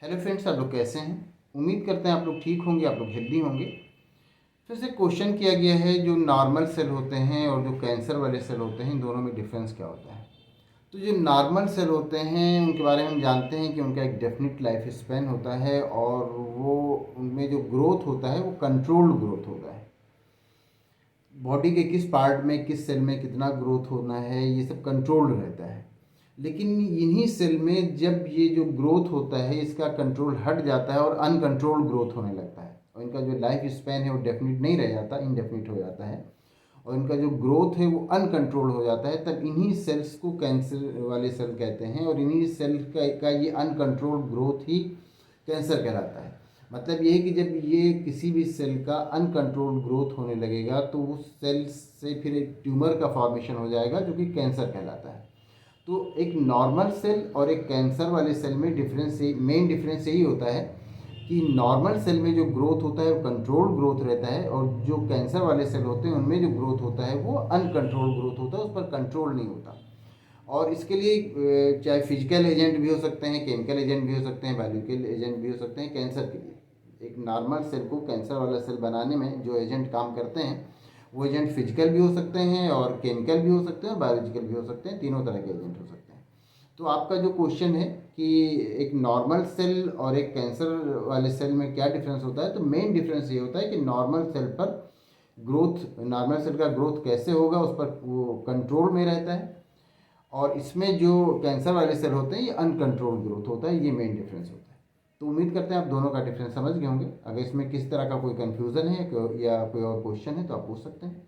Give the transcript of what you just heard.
Hello friends, आप लोग कैसे हैं। उम्मीद करते हैं आप लोग ठीक होंगे, आप लोग हेल्दी होंगे। फिर से क्वेश्चन किया गया है, जो नॉर्मल सेल होते हैं और जो कैंसर वाले सेल होते हैं, इन दोनों में डिफरेंस क्या होता है। तो जो नॉर्मल सेल होते हैं उनके बारे में हम जानते हैं कि उनका एक डेफिनेट लाइफ स्पैन होता है और वो उनमें जो ग्रोथ होता है वो कंट्रोल्ड ग्रोथ होता है। बॉडी के किस पार्ट में, किस सेल में कितना ग्रोथ होना है, ये सब कंट्रोल्ड रहता है। लेकिन इन्हीं सेल में जब ये जो ग्रोथ होता है इसका कंट्रोल हट जाता है और अनकंट्रोल्ड ग्रोथ होने लगता है और इनका जो लाइफ स्पैन है वो डेफिनिट नहीं रह जाता, इनडेफिनिट हो जाता है और इनका जो ग्रोथ है वो अनकंट्रोल हो जाता है, तब इन्हीं सेल्स को कैंसर वाले सेल कहते हैं और इन्हीं सेल का ये अनकंट्रोल्ड ग्रोथ ही कैंसर कहलाता है। मतलब ये है कि जब ये किसी भी सेल का अनकंट्रोल्ड ग्रोथ होने लगेगा तो उस सेल से फिर एक ट्यूमर का फॉर्मेशन हो जाएगा जो कि कैंसर कहलाता है। तो एक नॉर्मल सेल और एक कैंसर वाले सेल में मेन डिफरेंस यही होता है कि नॉर्मल सेल में जो ग्रोथ होता है वो कंट्रोल्ड ग्रोथ रहता है और जो कैंसर वाले सेल होते हैं उनमें जो ग्रोथ होता है वो अनकंट्रोल्ड ग्रोथ होता है, उस पर कंट्रोल नहीं होता। और इसके लिए चाहे फिजिकल एजेंट भी हो सकते हैं, केमिकल एजेंट भी हो सकते हैं, बायोलॉजिकल एजेंट भी हो सकते हैं। कैंसर के लिए एक नॉर्मल सेल को कैंसर वाला सेल बनाने में जो एजेंट काम करते हैं वो एजेंट फिजिकल भी हो सकते हैं और केमिकल भी हो सकते हैं और बायोलॉजिकल भी हो सकते हैं, तीनों तरह के एजेंट हो सकते हैं। तो आपका जो क्वेश्चन है कि एक नॉर्मल सेल और एक कैंसर वाले सेल में क्या डिफरेंस होता है, तो मेन डिफरेंस ये होता है कि नॉर्मल सेल पर नॉर्मल सेल का ग्रोथ कैसे होगा उस पर वो कंट्रोल में रहता है और इसमें जो कैंसर वाले सेल होते हैं ये अनकंट्रोल्ड ग्रोथ होता है। ये मेन डिफरेंस होता है। तो उम्मीद करते हैं आप दोनों का डिफरेंस समझ गए होंगे। अगर इसमें किस तरह का कोई कन्फ्यूज़न है या कोई और क्वेश्चन है तो आप पूछ सकते हैं।